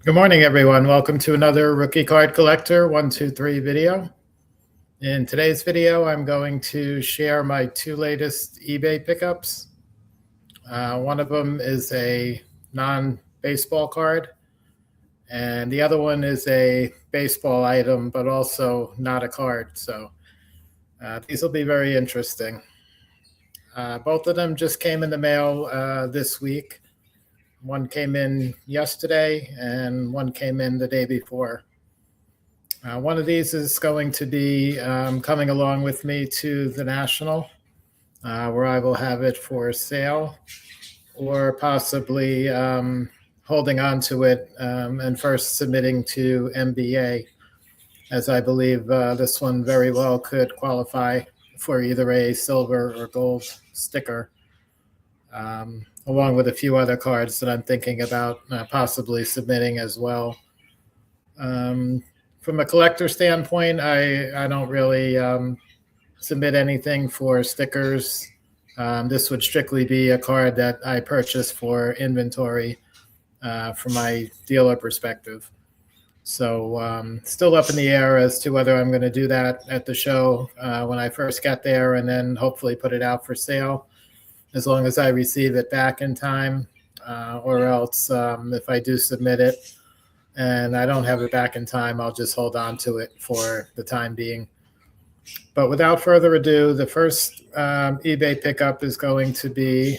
Good morning, everyone. Welcome to another Rookie Card Collector 123 video. In today's video, I'm going to share my two latest eBay pickups. One of them is a non-baseball card, and the other one is a baseball item, but also not a card. So these will be very interesting. Both of them just came in the mail this week. One came in yesterday and one came in the day before. One of these is going to be coming along with me to the National, where I will have it for sale, or possibly holding on to it and first submitting to MBA, as I believe this one very well could qualify for either a silver or gold sticker. Along with a few other cards that I'm thinking about possibly submitting as well. From a collector standpoint, I don't really submit anything for stickers. This would strictly be a card that I purchase for inventory from my dealer perspective. So still up in the air as to whether I'm going to do that at the show when I first get there, and then hopefully put it out for sale as long as I receive it back in time, or else if I do submit it and I don't have it back in time, I'll just hold on to it for the time being. But without further ado, the first eBay pickup is going to be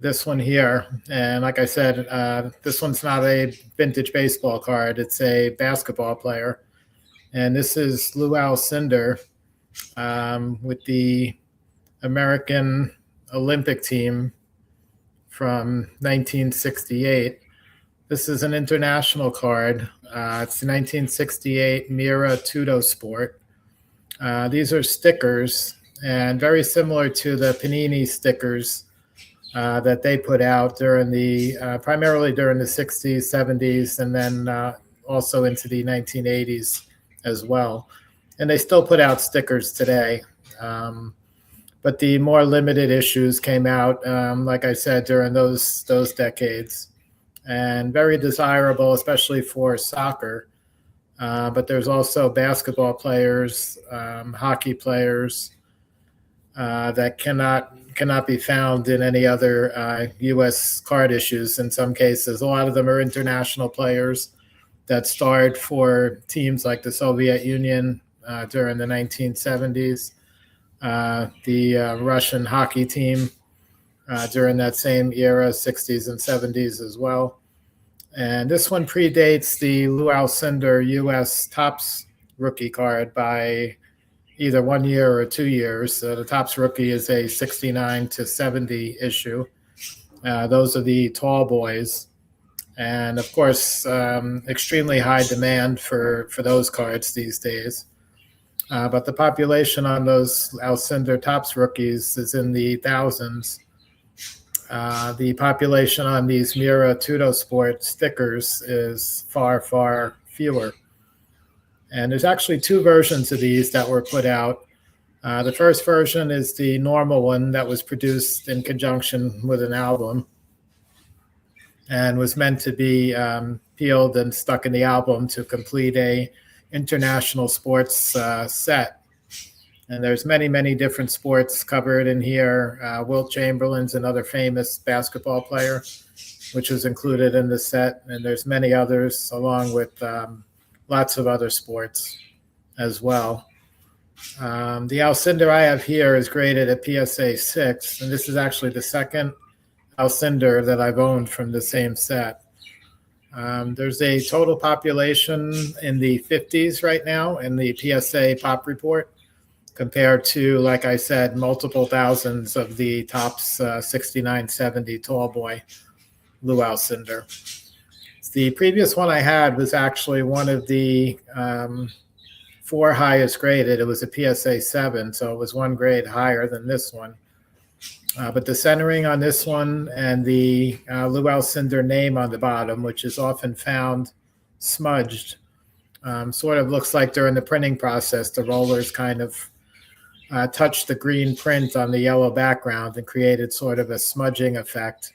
this one here. And like I said, this one's not a vintage baseball card. It's a basketball player. And this is Lew Alcindor with the American Olympic team from 1968. This is an international card. It's the 1968 Mira Tudo Sport. These are stickers, and very similar to the Panini stickers that they put out during the primarily during the 60s, 70s, and then also into the 1980s as well. And they still put out stickers today. But the more limited issues came out, like I said, during those decades, and very desirable, especially for soccer. But there's also basketball players, hockey players that cannot be found in any other U.S. card issues. In some cases, a lot of them are international players that starred for teams like the Soviet Union during the 1970s. The Russian hockey team during that same era, 60s and 70s as well. And this one predates the Lew Alcindor U.S. Topps rookie card by either 1 year or 2 years. The Topps rookie is a 69 to 70 issue. Those are the tall boys. And of course, extremely high demand for those cards these days. But the population on those Alcindor Topps rookies is in the thousands. The population on these Mira Tudo Sport stickers is far, far fewer. And there's actually two versions of these that were put out. The first version is the normal one that was produced in conjunction with an album and was meant to be peeled and stuck in the album to complete a international sports set. And there's many, many different sports covered in here. Wilt Chamberlain's another famous basketball player, which was included in the set. And there's many others, along with lots of other sports as well. The Alcindor I have here is graded at PSA 6, and this is actually the second Alcindor that I've owned from the same set. There's a total population in the 50s right now in the PSA Pop Report, compared to, like I said, multiple thousands of the Topps 69-70 tall boy Lew Alcindor. The previous one I had was actually one of the 4 highest graded. It was a PSA 7, so it was 1 grade higher than this one. But the centering on this one and the Lew Alcindor name on the bottom, which is often found smudged, sort of looks like during the printing process, the rollers kind of touched the green print on the yellow background and created sort of a smudging effect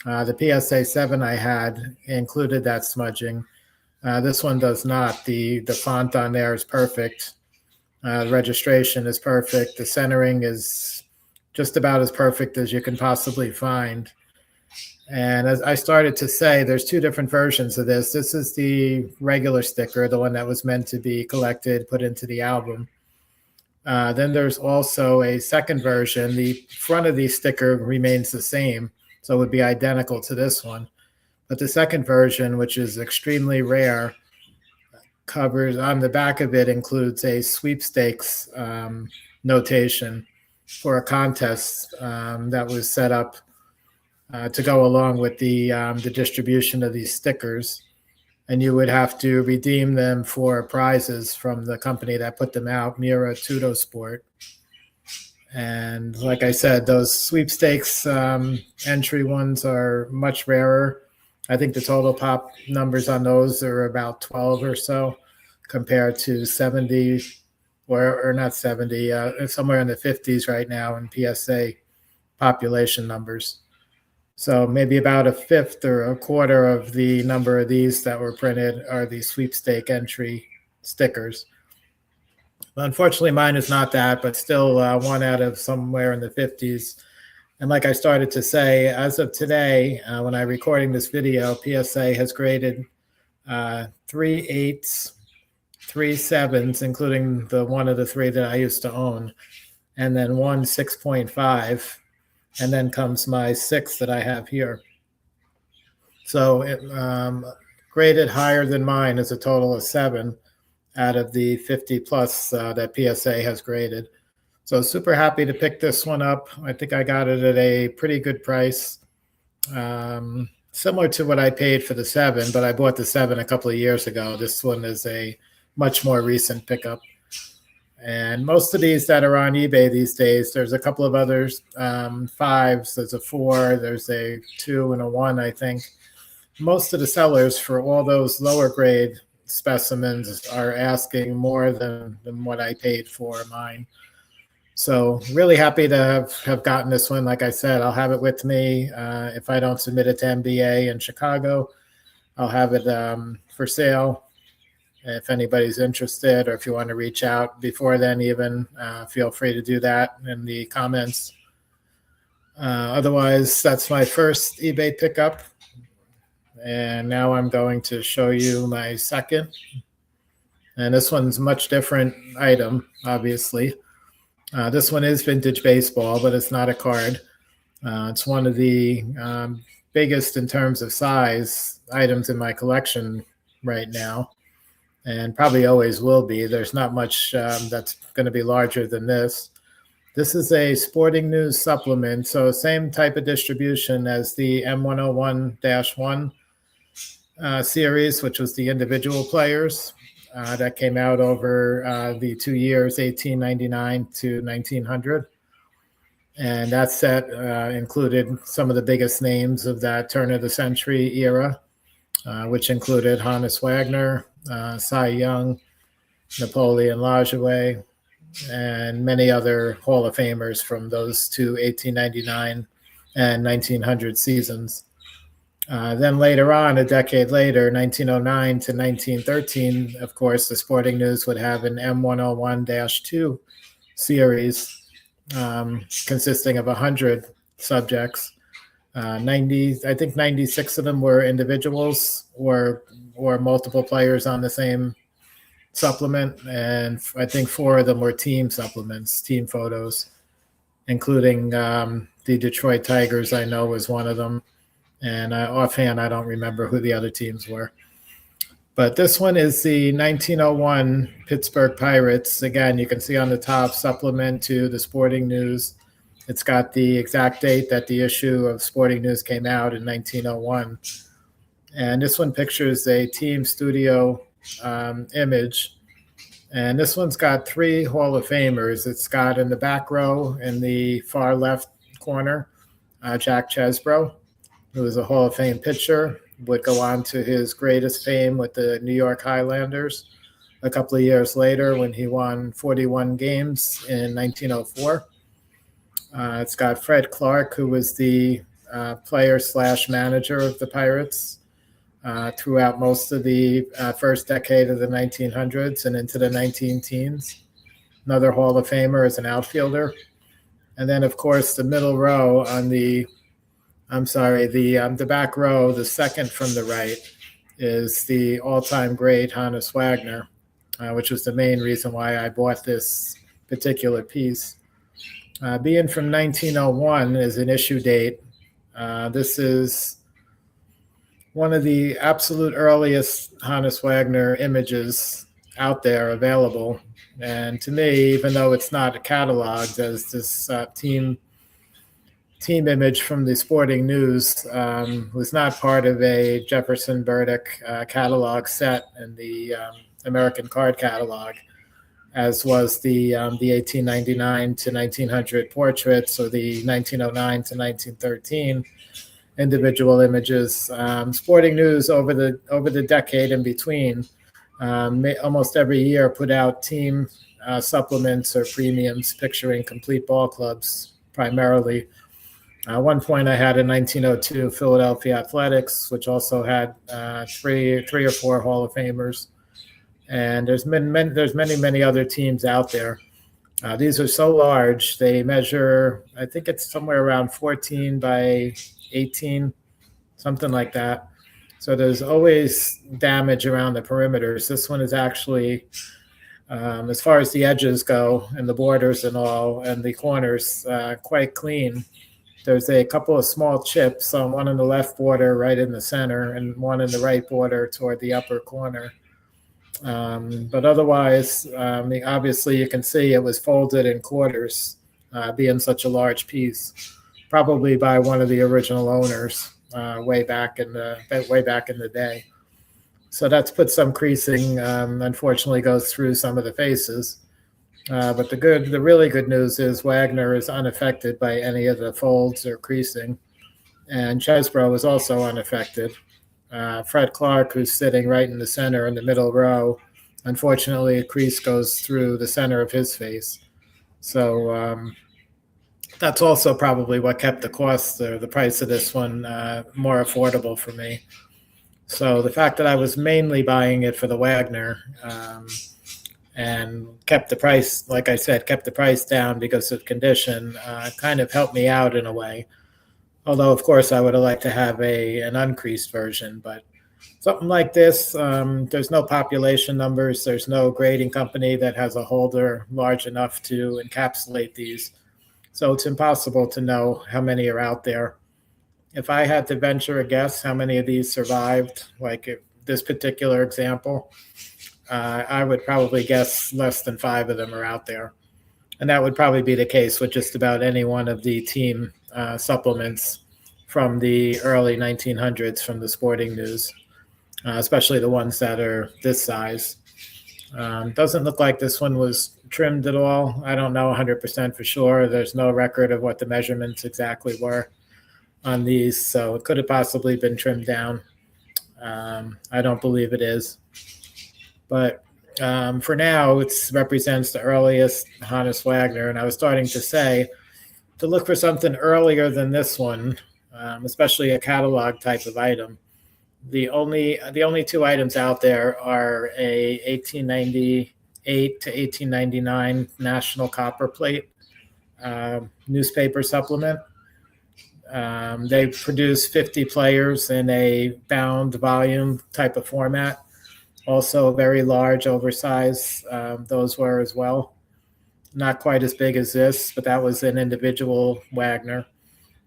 The PSA 7 I had included that smudging. This one does not. The font on there is perfect. The registration is perfect. The centering is just about as perfect as you can possibly find. And as I started to say, there's two different versions of this. This is the regular sticker, the one that was meant to be collected, put into the album. Then there's also a second version. The front of the sticker remains the same, so it would be identical to this one. But the second version, which is extremely rare, covers on the back of it includes a sweepstakes notation for a contest that was set up to go along with the distribution of these stickers. And you would have to redeem them for prizes from the company that put them out, Mira Tudo Sport. And like I said, those sweepstakes entry ones are much rarer. I think the total pop numbers on those are about 12 or so compared to 70 or not 70, somewhere in the 50s right now in PSA population numbers. So maybe about a fifth or a quarter of the number of these that were printed are the sweepstake entry stickers. Unfortunately, mine is not that, but still one out of somewhere in the 50s. And like I started to say, as of today, when I'm recording this video, PSA has graded 3 8s, 3 7s, including the one of the three that I used to own, and then one 6.5. And then comes my 6 that I have here. So it graded higher than mine is a total of 7 out of the 50 plus that PSA has graded. So super happy to pick this one up. I think I got it at a pretty good price, similar to what I paid for the 7, but I bought the 7 a couple of years ago. This one is a much more recent pickup. And most of these that are on eBay these days, there's a couple of others, 5s, there's a 4, there's a 2 and a 1, I think. Most of the sellers for all those lower grade specimens are asking more than what I paid for mine. So really happy to have gotten this one. Like I said, I'll have it with me. If I don't submit it to NBA in Chicago, I'll have it for sale. If anybody's interested, or if you want to reach out before then even, feel free to do that in the comments. Otherwise, that's my first eBay pickup. And now I'm going to show you my second. And this one's a much different item, obviously. This one is vintage baseball, but it's not a card. It's one of the biggest in terms of size items in my collection right now, and probably always will be. There's not much that's going to be larger than this. This is a Sporting News supplement, so same type of distribution as the M101-1 series, which was the individual players that came out over the 2 years, 1899 to 1900. And that set included some of the biggest names of that turn of the century era, which included Honus Wagner, Cy Young, Napoleon Lajoie, and many other Hall of Famers from those two 1899 and 1900 seasons. Then later on, a decade later, 1909 to 1913, of course, the Sporting News would have an M101-2 series consisting of 100 subjects. I think 96 of them were individuals or multiple players on the same supplement, and I think 4 of them were team supplements, team photos, including the Detroit Tigers. I know was one of them, and offhand I don't remember who the other teams were. But this one is the 1901 Pittsburgh Pirates. Again, you can see on the top, supplement to the Sporting News. It's got the exact date that the issue of Sporting News came out in 1901. And this one pictures a team studio image. And this one's got 3 Hall of Famers. It's got in the back row in the far left corner, Jack Chesbro, who was a Hall of Fame pitcher, would go on to his greatest fame with the New York Highlanders a couple of years later when he won 41 games in 1904. It's got Fred Clark, who was the player slash manager of the Pirates throughout most of the first decade of the 1900s and into the 19 teens. Another Hall of Famer as an outfielder. And then, of course, the middle row on the back row, the second from the right, is the all-time great Honus Wagner, which was the main reason why I bought this particular piece. Being from 1901 is an issue date. This is one of the absolute earliest Honus Wagner images out there available. And to me, even though it's not cataloged as this team image from the Sporting News, was not part of a Jefferson Burdick catalog set in the American card catalog, as was the 1899 to 1900 portraits or the 1909 to 1913 individual images. Sporting News over the decade in between, almost every year put out team supplements or premiums picturing complete ball clubs primarily. At one point, I had a 1902 Philadelphia Athletics, which also had three or four Hall of Famers. And there's many other teams out there. These are so large; they measure, I think it's somewhere around 14 by 18, something like that. So there's always damage around the perimeters. This one is actually, as far as the edges go and the borders and all, and the corners, quite clean. There's a couple of small chips, one in the left border right in the center and one in the right border toward the upper corner. But otherwise, obviously you can see it was folded in quarters, being such a large piece, probably by one of the original owners way back in the day. So that's put some creasing. Unfortunately, goes through some of the faces. But the really good news is Wagner is unaffected by any of the folds or creasing, and Chesbro is also unaffected. Fred Clark, who's sitting right in the center in the middle row, unfortunately, a crease goes through the center of his face. So that's also probably what kept the cost or the price of this one more affordable for me. So the fact that I was mainly buying it for the Wagner and kept the price, like I said, kept the price down because of condition, kind of helped me out in a way. Although, of course, I would have liked to have an uncreased version, but something like this, there's no population numbers. There's no grading company that has a holder large enough to encapsulate these. So it's impossible to know how many are out there. If I had to venture a guess how many of these survived, like this particular example, I would probably guess less than 5 of them are out there. And that would probably be the case with just about any one of the team supplements from the early 1900s from the Sporting News, especially the ones that are this size. Doesn't look like this one was trimmed at all. I don't know 100% for sure. There's no record of what the measurements exactly were on these, so it could have possibly been trimmed down. I don't believe it is. But for now, it represents the earliest Honus Wagner. And I was starting to say, to look for something earlier than this one, especially a catalog type of item. The only 2 items out there are a 1898 to 1899 National Copper Plate newspaper supplement. They produce 50 players in a bound volume type of format. Also very large, oversized. Those were as well. Not quite as big as this, but that was an individual Wagner.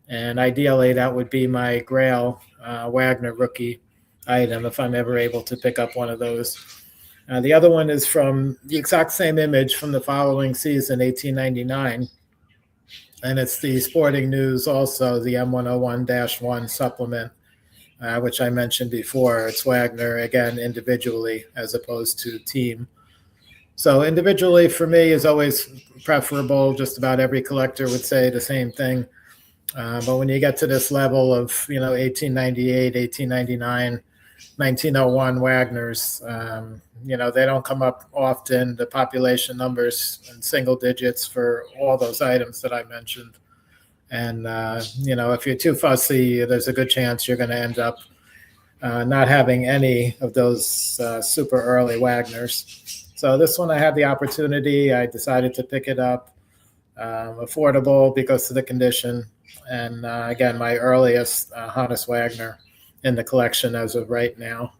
And ideally, that would be my Grail Wagner rookie item if I'm ever able to pick up one of those. The other one is from the exact same image from the following season, 1899. And it's the Sporting News, also the M101-1 supplement, which I mentioned before. It's Wagner, again, individually as opposed to team. So individually for me is always preferable. Just about every collector would say the same thing. But when you get to this level of, 1898, 1899, 1901 Wagners, they don't come up often. The population numbers in single digits for all those items that I mentioned. And, if you're too fussy, there's a good chance you're going to end up not having any of those super early Wagners. So this one I had the opportunity. I decided to pick it up. Affordable because of the condition. And again, my earliest Hannes Wagner in the collection as of right now.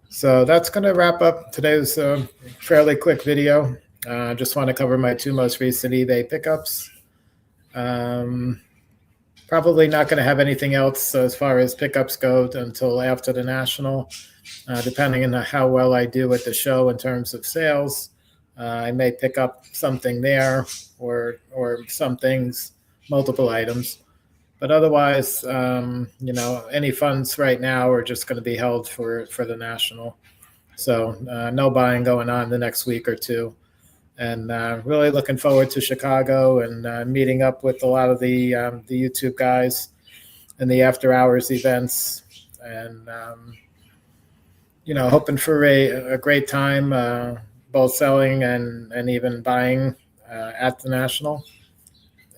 So that's going to wrap up today's fairly quick video. I just want to cover my two most recent eBay pickups. Probably not going to have anything else as far as pickups go until after the National, depending on how well I do at the show in terms of sales. I may pick up something there or some things, multiple items. But otherwise, any funds right now are just going to be held for the National. So no buying going on the next week or two. And really looking forward to Chicago and meeting up with a lot of the YouTube guys and the after hours events. And, hoping for a great time, both selling and even buying at the National.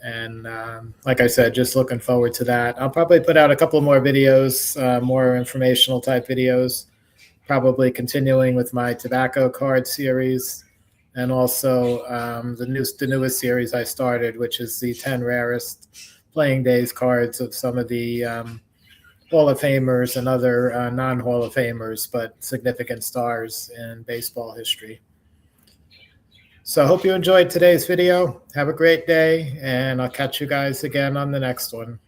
And like I said, just looking forward to that. I'll probably put out a couple more videos, more informational type videos, probably continuing with my tobacco card series. And also the newest series I started, which is the 10 rarest playing days cards of some of the Hall of Famers and other non-Hall of Famers, but significant stars in baseball history. So I hope you enjoyed today's video. Have a great day, and I'll catch you guys again on the next one.